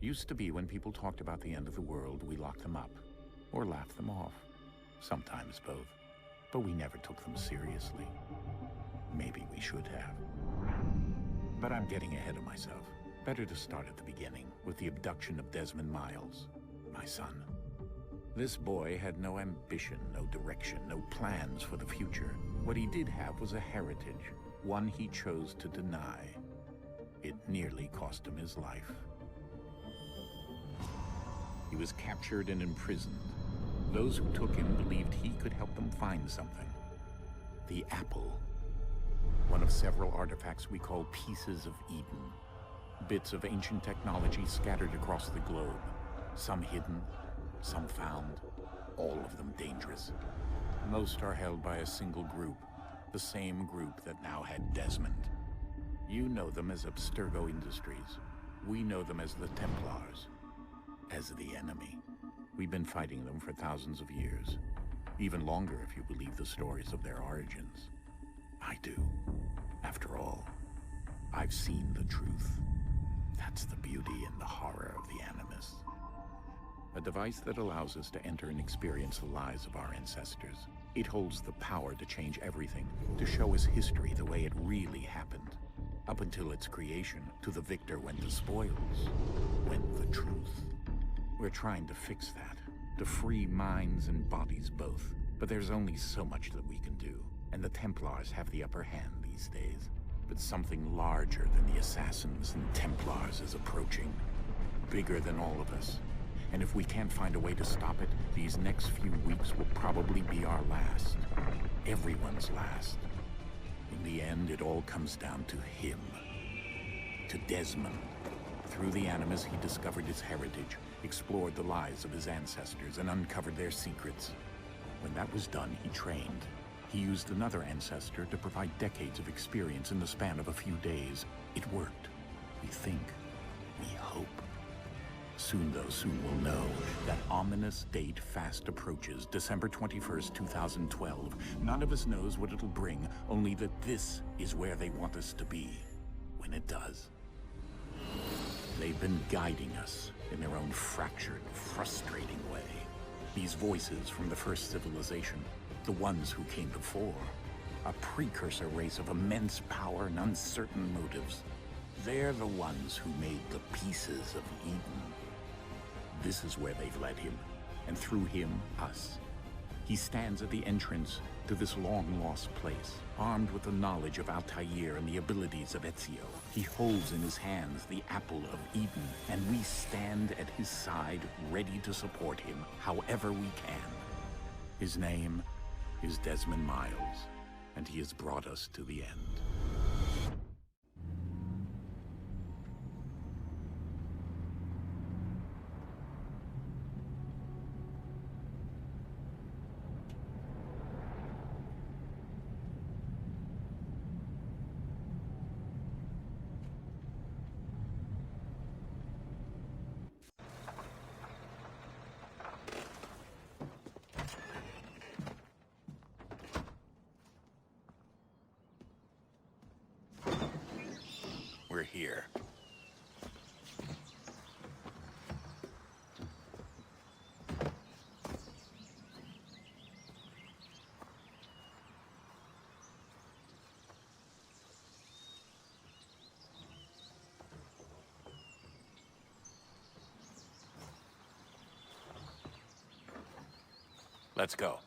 Used to be when people talked about the end of the world, we locked them up. Or laughed them off. Sometimes both. But we never took them seriously. Maybe we should have. But I'm getting ahead of myself. Better to start at the beginning, with the abduction of Desmond Miles, my son. This boy had no ambition, no direction, no plans for the future. What he did have was a heritage, one he chose to deny. It nearly cost him his life. He was captured and imprisoned. Those who took him believed he could help them find something. The apple. One of several artifacts we call pieces of Eden. Bits of ancient technology scattered across the globe. Some hidden, some found, all of them dangerous. Most are held by a single group, the same group that now had Desmond. You know them as Abstergo Industries. We know them as the Templars, as the enemy. We've been fighting them for thousands of years, even longer if you believe the stories of their origins. I do. After all, I've seen the truth. That's the beauty and the horror of the Animus. A device that allows us to enter and experience the lives of our ancestors. It holds the power to change everything, to show us history the way it really happened. Up until its creation, to the victor went the spoils, went the truth. We're trying to fix that, to free minds and bodies both. But there's only so much that we can do, and the Templars have the upper hand these days. But something larger than the Assassins and Templars is approaching, bigger than all of us. And if we can't find a way to stop it, these next few weeks will probably be our last. Everyone's last. In the end, it all comes down to him. To Desmond. Through the Animus, he discovered his heritage, explored the lives of his ancestors, and uncovered their secrets. When that was done, he trained. He used another ancestor to provide decades of experience in the span of a few days. It worked. We think. We hope. Soon, though, soon we'll know. That ominous date fast approaches, December 21st, 2012. None of us knows what it'll bring, only that this is where they want us to be, when it does. They've been guiding us in their own fractured, frustrating way. These voices from the first civilization, the ones who came before, a precursor race of immense power and uncertain motives. They're the ones who made the pieces of Eden. This is where they've led him, and through him, us. He stands at the entrance to this long-lost place, armed with the knowledge of Altair and the abilities of Ezio. He holds in his hands the apple of Eden, and we stand at his side, ready to support him however we can. His name is Desmond Miles, and he has brought us to the end. We're here. Let's go.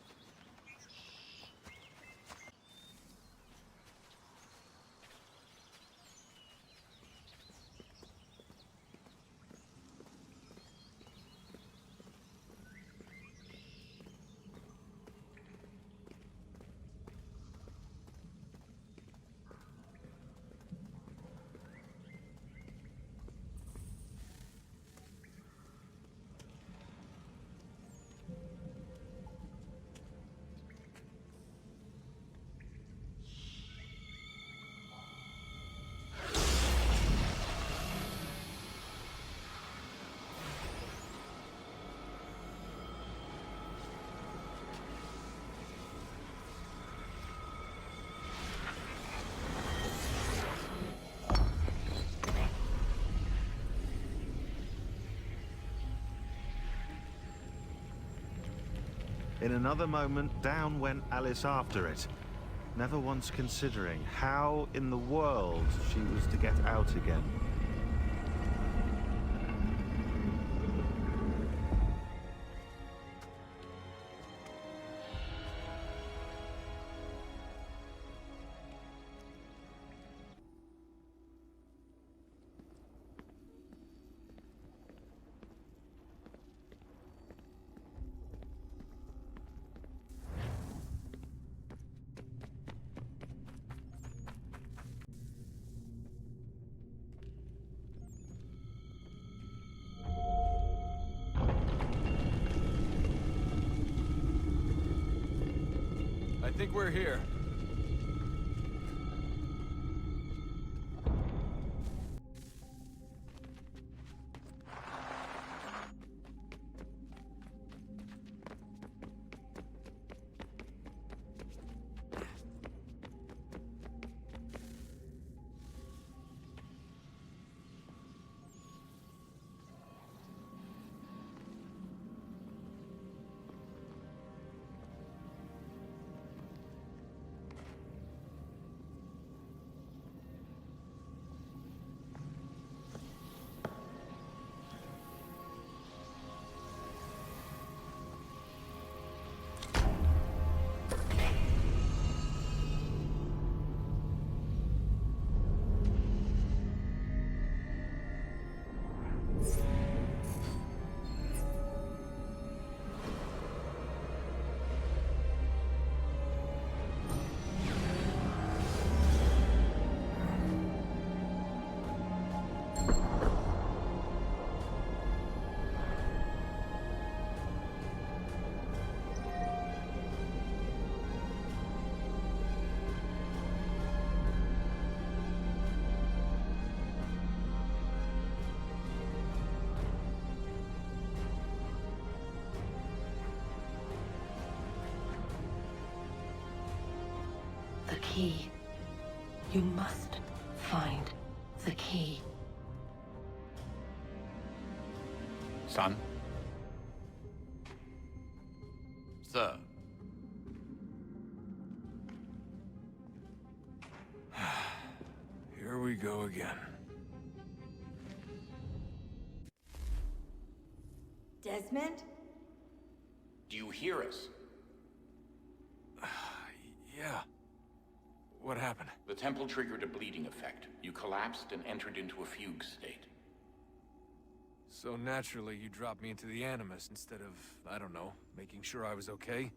In another moment, down went Alice after it, never once considering how in the world she was to get out again. I think we're here. The key. You must find the key. Son? Sir. Here we go again. Desmond? Do you hear us? Yeah. What happened? The temple triggered a bleeding effect. You collapsed and entered into a fugue state. So naturally, you dropped me into the Animus instead of, I don't know, making sure I was okay?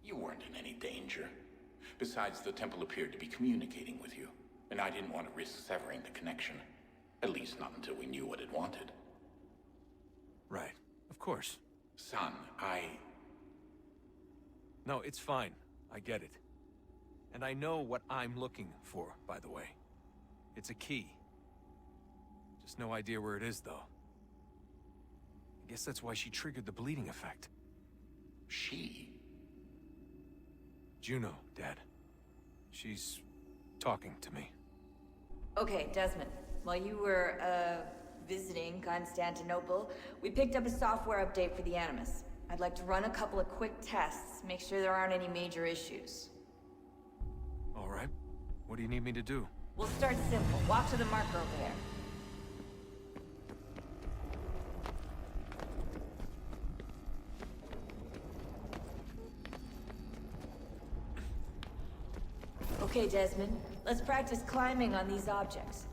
You weren't in any danger. Besides, the temple appeared to be communicating with you, and I didn't want to risk severing the connection. At least not until we knew what it wanted. Right. Of course. Son, No, it's fine. I get it. And I know what I'm looking for, by the way. It's a key. Just no idea where it is, though. I guess that's why she triggered the bleeding effect. She? Juno, Dad. She's talking to me. Okay, Desmond. While you were, visiting Constantinople, we picked up a software update for the Animus. I'd like to run a couple of quick tests, make sure there aren't any major issues. All right. What do you need me to do? We'll start simple. Walk to the marker over there. Okay, Desmond. Let's practice climbing on these objects.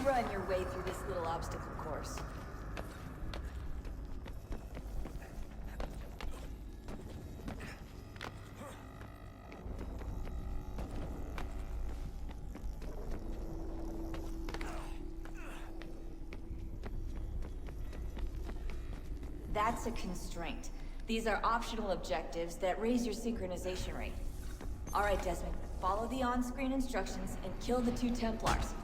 Run your way through this little obstacle course. That's a constraint. These are optional objectives that raise your synchronization rate. All right, Desmond. Follow the on-screen instructions and kill the 2 Templars.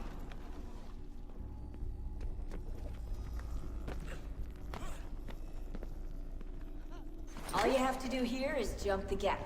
All you have to do here is jump the gap.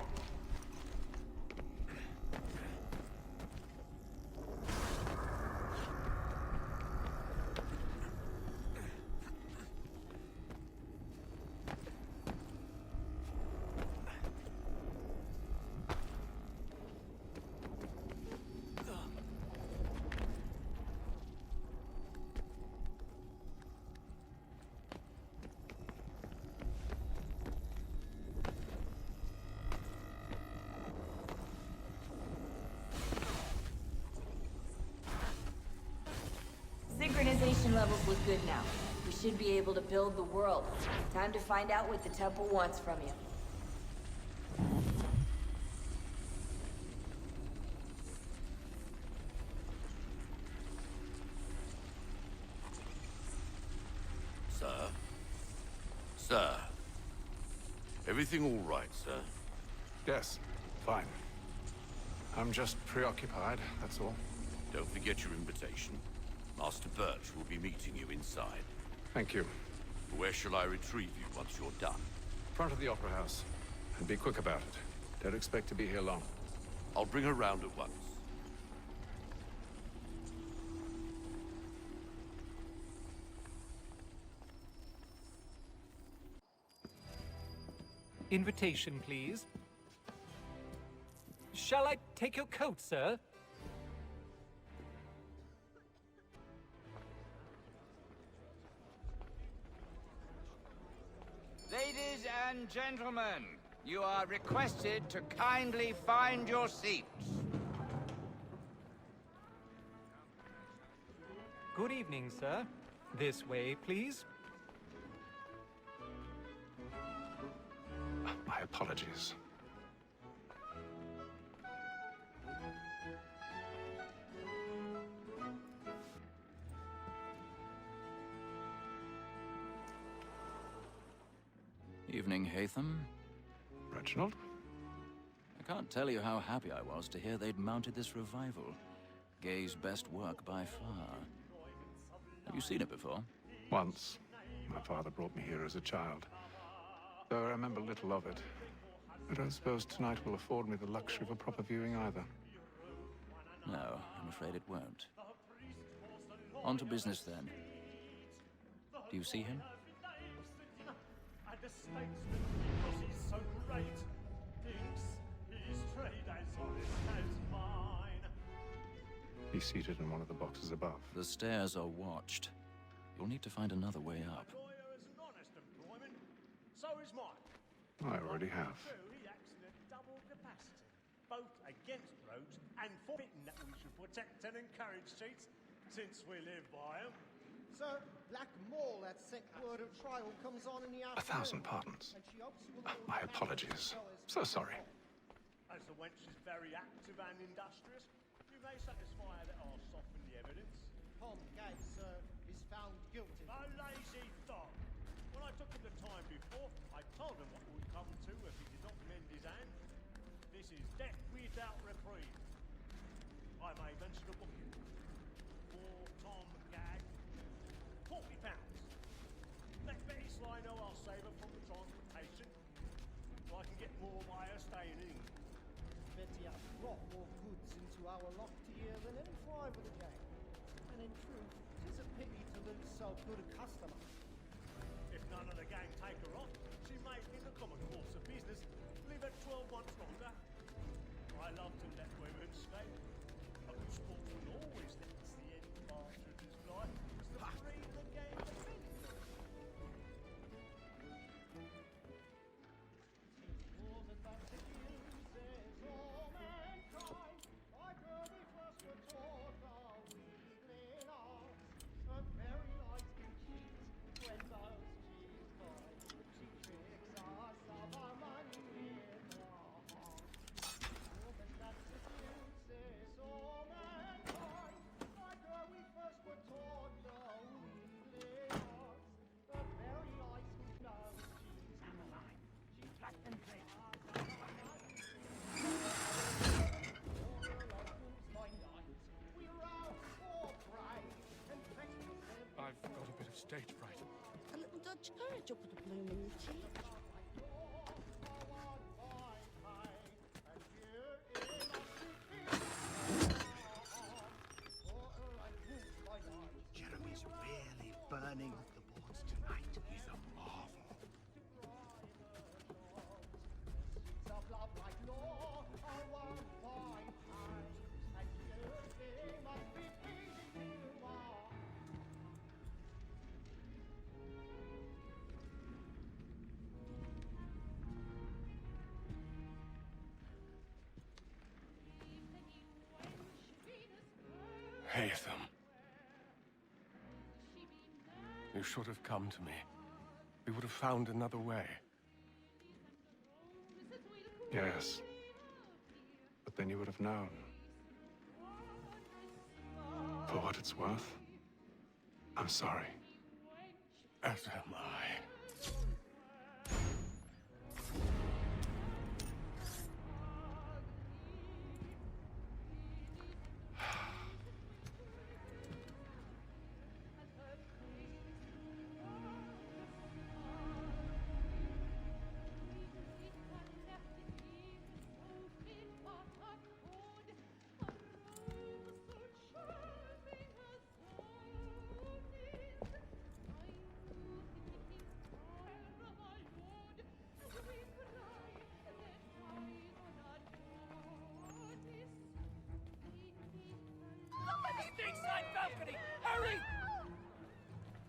Synchronization levels look good now. We should be able to build the world. Time to find out what the temple wants from you. Sir? Sir? Everything all right, sir? Yes, fine. I'm just preoccupied, that's all. Don't forget your invitation. Master Birch will be meeting you inside. Thank you. Where shall I retrieve you once you're done? Front of the Opera House. And be quick about it. Don't expect to be here long. I'll bring her round at once. Invitation, please. Shall I take your coat, sir? Ladies and gentlemen, you are requested to kindly find your seats. Good evening, sir. This way, please. My apologies. Evening, Hatham. Reginald? I can't tell you how happy I was to hear they'd mounted this revival. Gay's best work by far. Have you seen it before? Once. My father brought me here as a child. Though I remember little of it. I don't suppose tonight will afford me the luxury of a proper viewing either. No, I'm afraid it won't. On to business then. Do you see him? He's seated in one of the boxes above. The stairs are watched. You'll need to find another way up. I already have. Both against rogues and forbidding that we should protect and encourage cheats, since we live by them. Sir, Black Mall, that sick word of trial comes on in the afternoon. 1,000 pardons. My apologies. So sorry. As the wench is very active and industrious, you may satisfy her that I'll soften the evidence. Tom Gay, sir, is found guilty. A lazy dog. When I took him the time before, I told him what would come to if he did not mend his hand. This is death without reprieve. I may mention a booking. For Tom Gag, £40. Let Betty Sly know I'll save her from the transportation, so I can get more by her staying in. Betty has brought more goods into our locked here than any five of the gang. And in truth, it is a pity to lose so good a customer. If none of the gang take her on, she may, in the common course of business, live at 12 months longer. I love to let women stay. A good sportsman always lets the end partridges fly. It's the free the game defends them. law, oh, one fine time. And you must be pleasing you are. Haytham. You should have come to me. We would have found another way. Yes. But then you would have known. For what it's worth, I'm sorry. As am I. Hurry!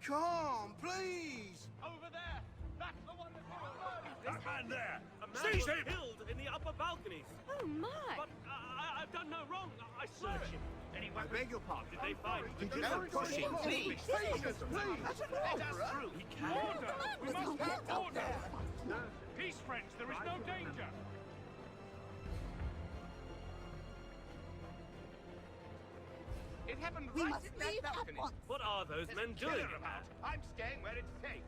Come, please! Over there! That's the one that we were murdered! That man there! A man Seize was him! killed in the upper balconies! Oh, my! But I've done no wrong, I swear it! Any weapons? I beg your pardon. Did they find? Did you not push him? Please! Please! That's true! He can! Order! We must have order! Peace, friends, there is no danger! It happened We right must at that leave at balcony. once. What are those There's men a killer doing? about. I'm staying where it's safe.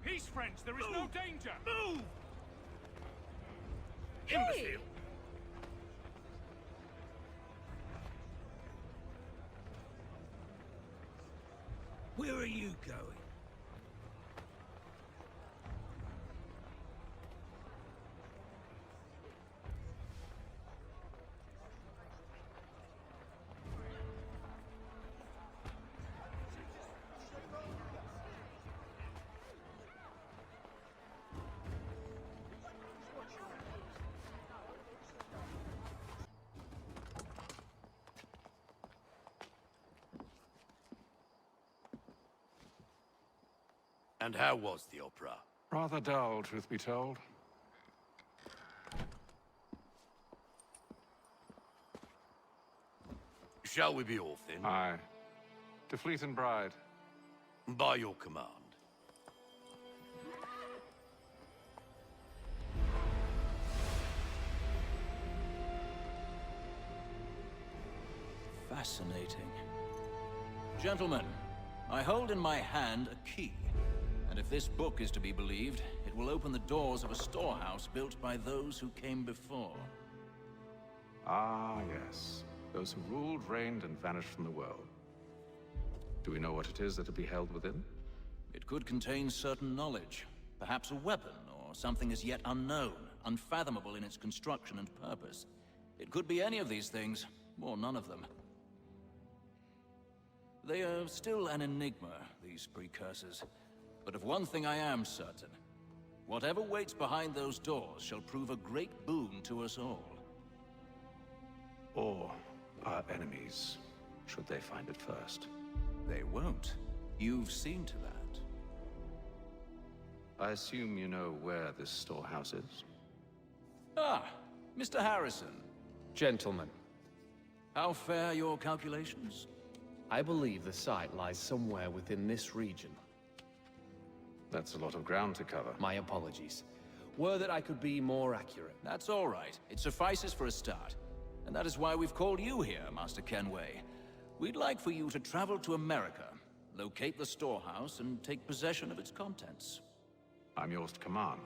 Peace, friends, there is no danger! Move! Hey! Imbecile! Where are you going? And how was the opera? Rather dull, truth be told. Shall we be off then? Aye. To Fleet and Bride. By your command. Fascinating. Gentlemen, I hold in my hand a key. And if this book is to be believed, it will open the doors of a storehouse built by those who came before. Ah, yes. Those who ruled, reigned, and vanished from the world. Do we know what it is that will be held within? It could contain certain knowledge. Perhaps a weapon, or something as yet unknown, unfathomable in its construction and purpose. It could be any of these things, or none of them. They are still an enigma, these precursors. But of one thing I am certain. Whatever waits behind those doors shall prove a great boon to us all. Or our enemies, should they find it first. They won't. You've seen to that. I assume you know where this storehouse is? Ah, Mr. Harrison. Gentlemen, How fare your calculations? I believe the site lies somewhere within this region. That's a lot of ground to cover. My apologies. Were that I could be more accurate. That's all right. It suffices for a start. And that is why we've called you here, Master Kenway. We'd like for you to travel to America, locate the storehouse, and take possession of its contents. I'm yours to command,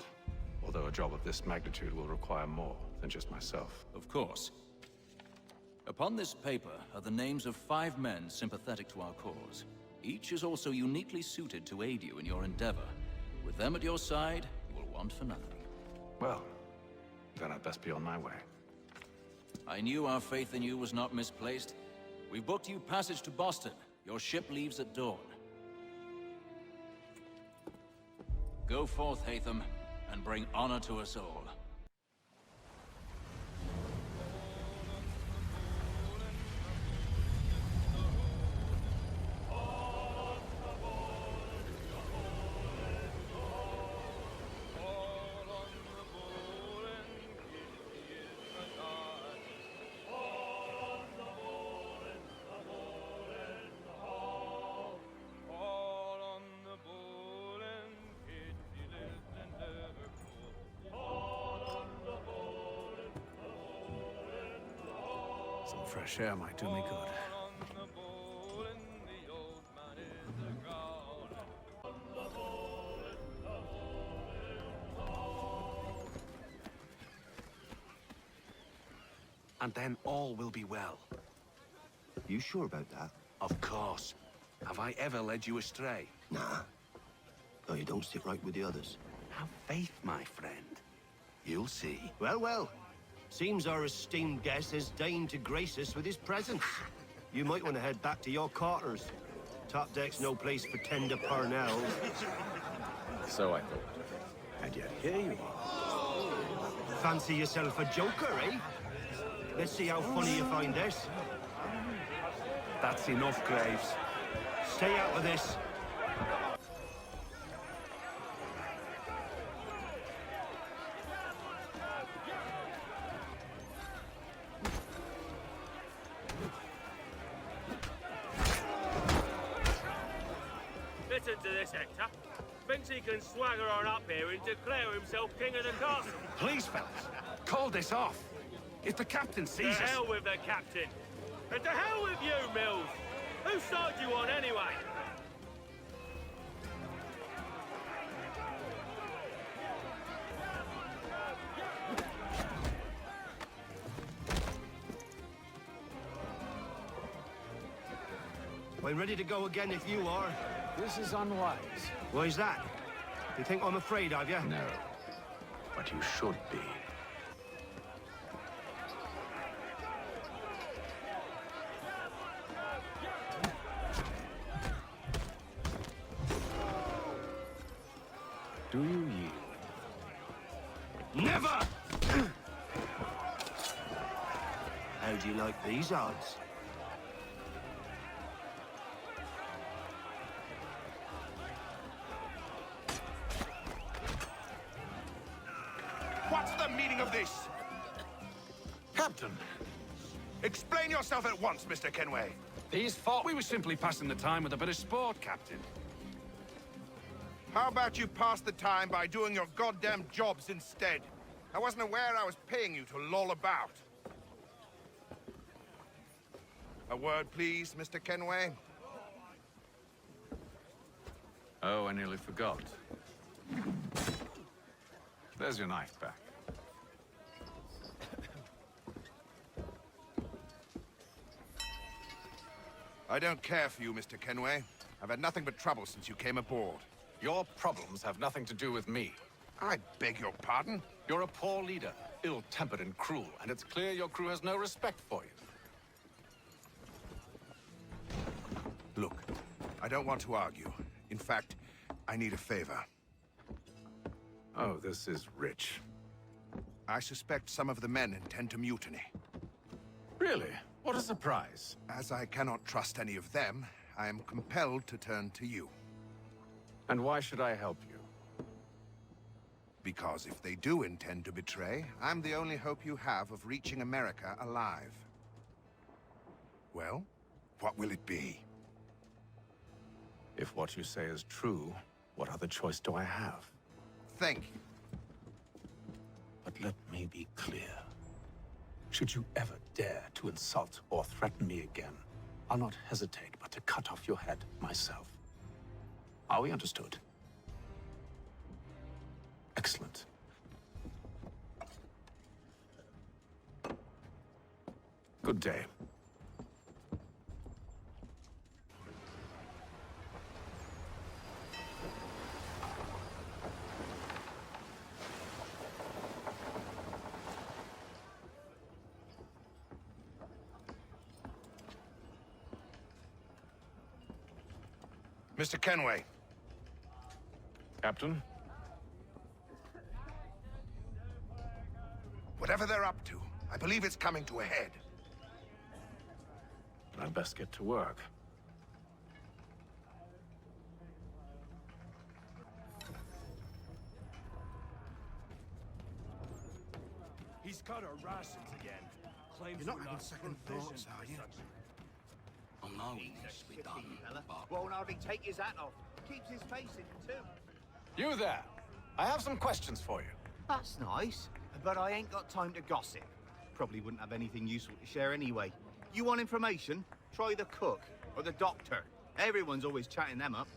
although a job of this magnitude will require more than just myself. Of course. Upon this paper are the names of 5 men sympathetic to our cause. Each is also uniquely suited to aid you in your endeavor. With them at your side, you will want for nothing. Well, then I'd best be on my way. I knew our faith in you was not misplaced. We've booked you passage to Boston. Your ship leaves at dawn. Go forth, Haytham, and and bring honor to us all. Some fresh air might do me good. And then all will be well. You sure about that? Of course. Have I ever led you astray? Nah. No, you don't sit right with the others. Have faith, my friend. You'll see. Well, well. Seems our esteemed guest has deigned to grace us with his presence. You might want to head back to your quarters. Top deck's no place for tender parnells. So I thought. And yet here you are. Fancy yourself a joker, eh? Let's see how funny you find this. That's enough, Graves. Stay out of this. Listen to this, Hector. Thinks he can swagger on up here and declare himself king of the castle. Please, fellas, call this off. If the captain sees us... To hell with the captain. And to hell with you, Mills. Whose side you on, anyway? I'm ready to go again if you are. This is unwise. Why's that? You think I'm afraid of you? No. But you should be. Do you yield? Never! How do you like these odds? What's the meaning of this? Captain! Explain yourself at once, Mr. Kenway. These thought we were simply passing the time with a bit of sport, Captain. How about you pass the time by doing your goddamn jobs instead? I wasn't aware I was paying you to loll about. A word, please, Mr. Kenway. Oh, I nearly forgot. There's your knife back. I don't care for you, Mr. Kenway. I've had nothing but trouble since you came aboard. Your problems have nothing to do with me. I beg your pardon? You're a poor leader, ill-tempered and cruel, and it's clear your crew has no respect for you. Look, I don't want to argue. In fact, I need a favor. Oh, this is rich. I suspect some of the men intend to mutiny. Really? What a surprise. As I cannot trust any of them, I am compelled to turn to you. And why should I help you? Because if they do intend to betray, I'm the only hope you have of reaching America alive. Well, what will it be? If what you say is true, what other choice do I have? Thank you. But let me be clear. Should you ever dare to insult or threaten me again, I'll not hesitate but to cut off your head myself. Are we understood? Excellent. Good day. Mr. Kenway. Captain? Whatever they're up to, I believe it's coming to a head. I'd best get to work. He's cut our rations again. Claims You're not we're having second thoughts, provisioned are for you? such- I know he needs to be done, but... Won't hardly take his hat off. Keeps his face in too. You there! I have some questions for you. That's nice, but I ain't got time to gossip. Probably wouldn't have anything useful to share anyway. You want information? Try the cook or the doctor. Everyone's always chatting them up.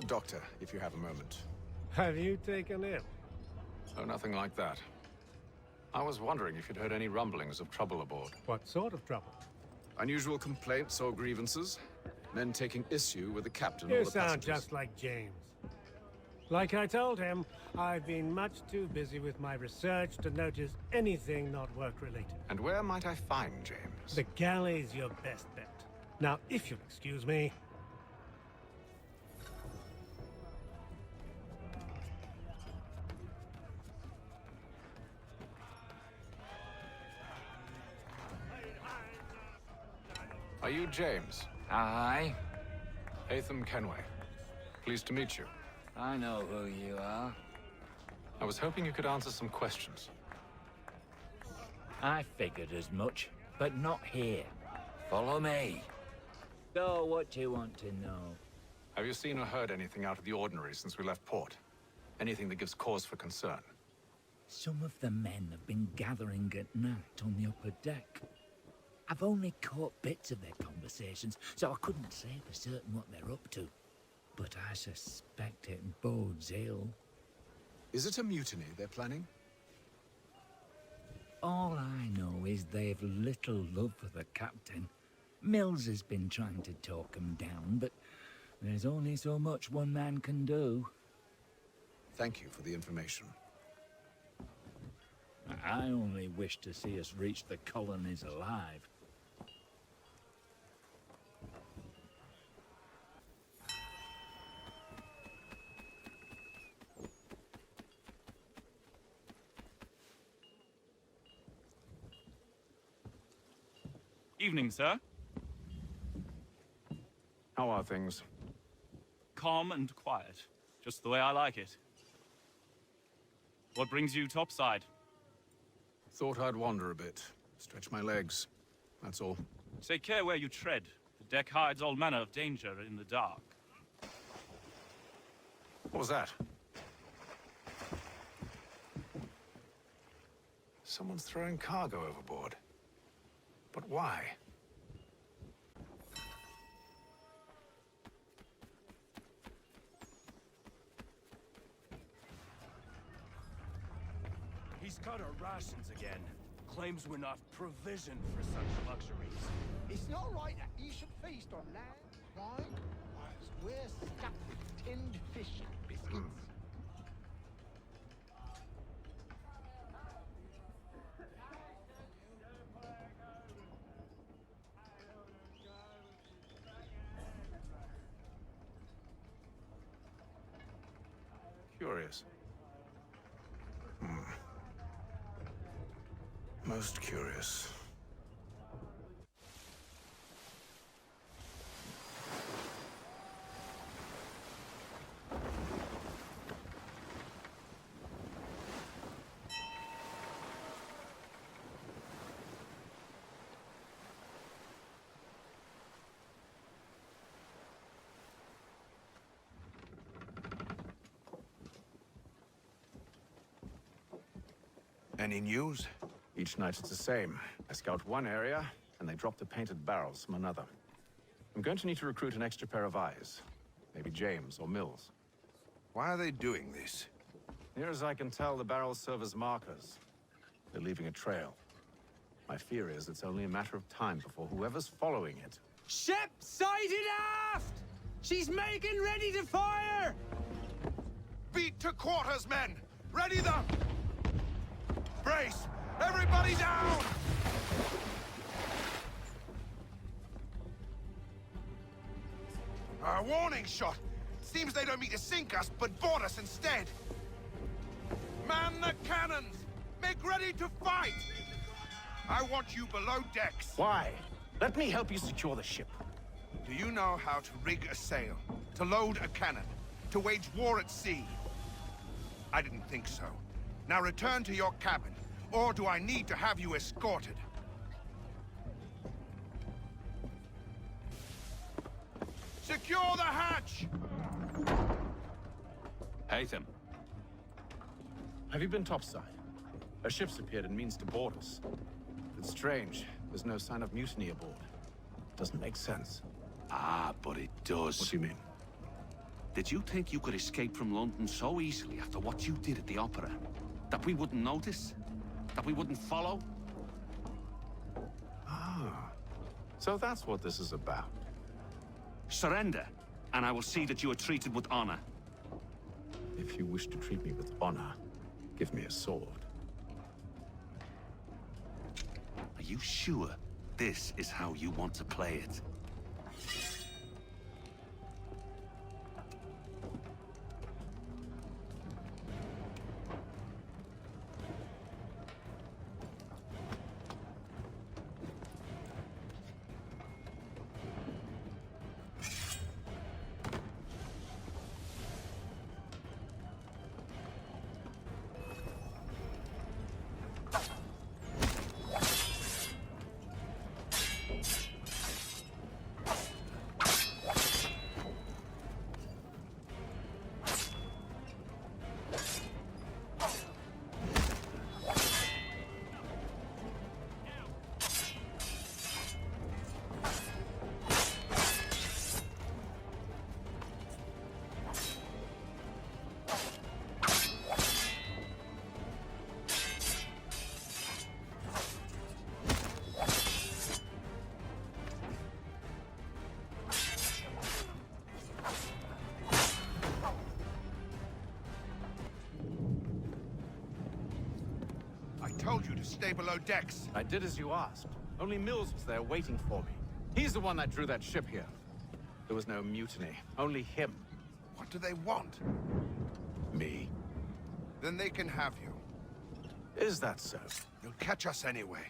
Doctor, if you have a moment. Have you taken ill? Oh, nothing like that. I was wondering if you'd heard any rumblings of trouble aboard. What sort of trouble? Unusual complaints or grievances? Men taking issue with the captain or You the sound passengers? just like James. Like I told him, I've been much too busy with my research to notice anything not work-related. And where might I find James? The galley's your best bet. Now, if you'll excuse me... Are you James? Aye. Hatham Kenway. Pleased to meet you. I know who you are. I was hoping you could answer some questions. I figured as much, but not here. Follow me. So, what do you want to know? Have you seen or heard anything out of the ordinary since we left port? Anything that gives cause for concern? Some of the men have been gathering at night on the upper deck. I've only caught bits of their conversations, so I couldn't say for certain what they're up to. But I suspect it bodes ill. Is it a mutiny they're planning? All I know is they've little love for the captain. Mills has been trying to talk him down, but there's only so much one man can do. Thank you for the information. I only wish to see us reach the colonies alive. Evening, sir. How are things? Calm and quiet. Just the way I like it. What brings you topside? Thought I'd wander a bit. Stretch my legs. That's all. Take care where you tread. The deck hides all manner of danger in the dark. What was that? Someone's throwing cargo overboard. But why? He's cut our rations again. Claims we're not provisioned for such luxuries. It's not right that you should feast on land, wine, whilst we're stuffed with tinned fish and biscuits. Curious. Most curious. Any news? Each night it's the same. I scout one area, and they drop the painted barrels from another. I'm going to need to recruit an extra pair of eyes. Maybe James or Mills. Why are they doing this? Near as I can tell, the barrels serve as markers. They're leaving a trail. My fear is it's only a matter of time before whoever's following it... Ship sighted aft! She's making ready to fire! Beat to quarters, men! Ready the... Brace! Everybody down! A warning shot! Seems they don't mean to sink us, but board us instead. Man the cannons! Make ready to fight! I want you below decks. Why? Let me help you secure the ship. Do you know how to rig a sail? To load a cannon? To wage war at sea? I didn't think so. Now return to your cabin, or do I need to have you escorted? Secure the hatch! Hatham. Have you been topside? A ship's appeared and means to board us. It's strange. There's no sign of mutiny aboard. Doesn't make sense. Ah, but it does. What do you mean? Did you think you could escape from London so easily after what you did at the opera? That we wouldn't notice? That we wouldn't follow? Ah. So that's what this is about. Surrender, and I will see that you are treated with honor. If you wish to treat me with honor, give me a sword. Are you sure this is how you want to play it? Told you to stay below decks. I did as you asked. Only Mills was there waiting for me. He's the one that drew that ship here. There was no mutiny, only him. What do they want? Me. Then they can have you. Is that so? You'll catch us anyway.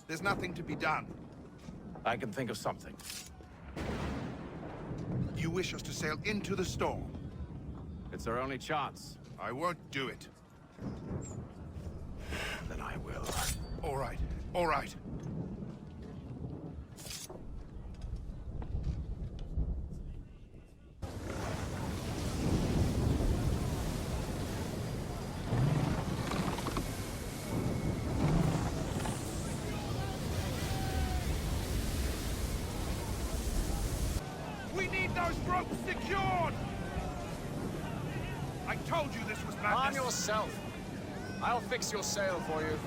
There's nothing to be done. I can think of something. You wish us to sail into the storm? It's our only chance. I won't do it. Then I will. All right, all right. We need those ropes secured! I told you this was madness. Arm yourself. I'll fix your sail for you.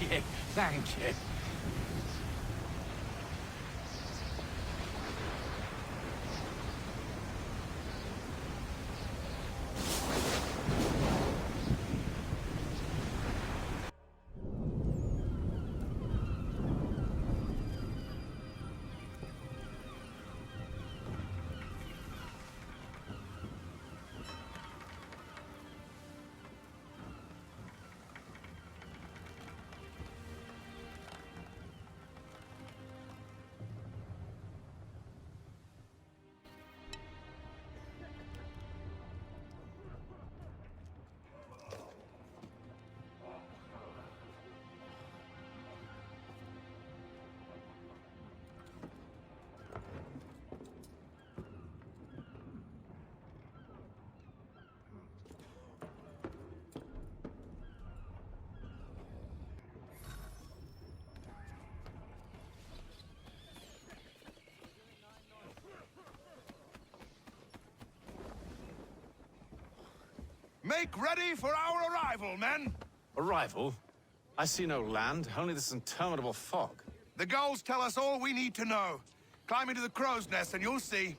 you, thank you. Make ready for our arrival, men! Arrival? I see no land, only this interminable fog. The gulls tell us all we need to know. Climb into the crow's nest and you'll see.